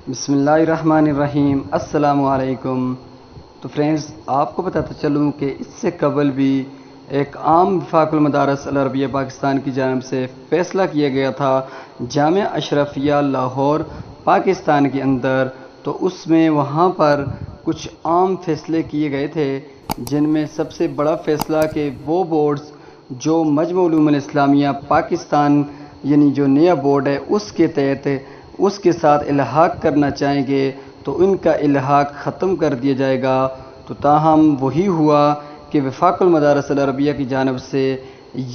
بسم اللہ الرحمن الرحیم، السلام علیکم۔ تو فرینڈز، آپ کو بتاتا چلوں کہ اس سے قبل بھی ایک عام وفاق المدارس العربیہ پاکستان کی جانب سے فیصلہ کیا گیا تھا جامعہ اشرفیہ لاہور پاکستان کے اندر، تو اس میں وہاں پر کچھ عام فیصلے کیے گئے تھے، جن میں سب سے بڑا فیصلہ کہ وہ بورڈز جو مجمع علوم الاسلامیہ پاکستان یعنی جو نیا بورڈ ہے اس کے تحت اس کے ساتھ الحاق کرنا چاہیں گے تو ان کا الحاق ختم کر دیا جائے گا۔ تو تاہم وہی ہوا کہ وفاق المدارس العربیہ کی جانب سے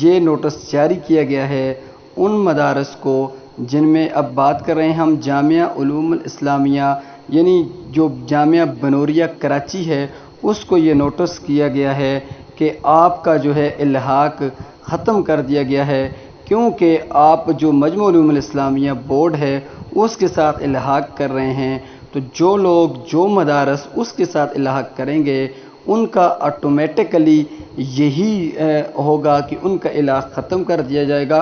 یہ نوٹس جاری کیا گیا ہے ان مدارس کو جن میں اب بات کر رہے ہیں ہم جامعہ علوم الاسلامیہ یعنی جو جامعہ بنوریہ کراچی ہے، اس کو یہ نوٹس کیا گیا ہے کہ آپ کا جو ہے الحاق ختم کر دیا گیا ہے، کیونکہ آپ جو مجمع علوم الاسلامیہ بورڈ ہے اس کے ساتھ الحاق کر رہے ہیں، تو جو لوگ جو مدارس اس کے ساتھ الحاق کریں گے ان کا آٹومیٹکلی یہی ہوگا کہ ان کا الحاق ختم کر دیا جائے گا۔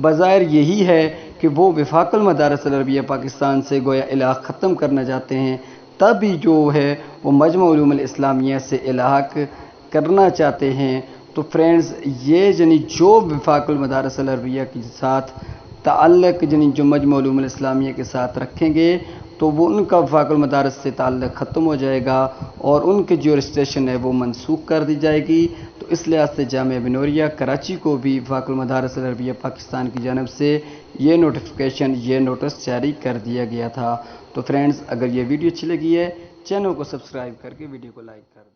بظاہر یہی ہے کہ وہ وفاق المدارس العربیہ پاکستان سے گویا الحاق ختم کرنا چاہتے ہیں، تب ہی جو ہے وہ مجمع علوم الاسلامیہ سے الحاق کرنا چاہتے ہیں۔ تو فرینڈز، یہ جو وفاق المدارس العربیہ کے ساتھ تعلق جو مجمع علوم الاسلامیہ کے ساتھ رکھیں گے تو وہ ان کا وفاق المدارس سے تعلق ختم ہو جائے گا اور ان کی جو رجسٹریشن ہے وہ منسوخ کر دی جائے گی۔ تو اس لحاظ سے جامعہ بنوریہ کراچی کو بھی وفاق المدارس العربیہ پاکستان کی جانب سے یہ نوٹیفیکیشن یہ نوٹس جاری کر دیا گیا تھا۔ تو فرینڈز، اگر یہ ویڈیو اچھی لگی ہے چینل کو سبسکرائب کر کے ویڈیو کو لائک کر دیں۔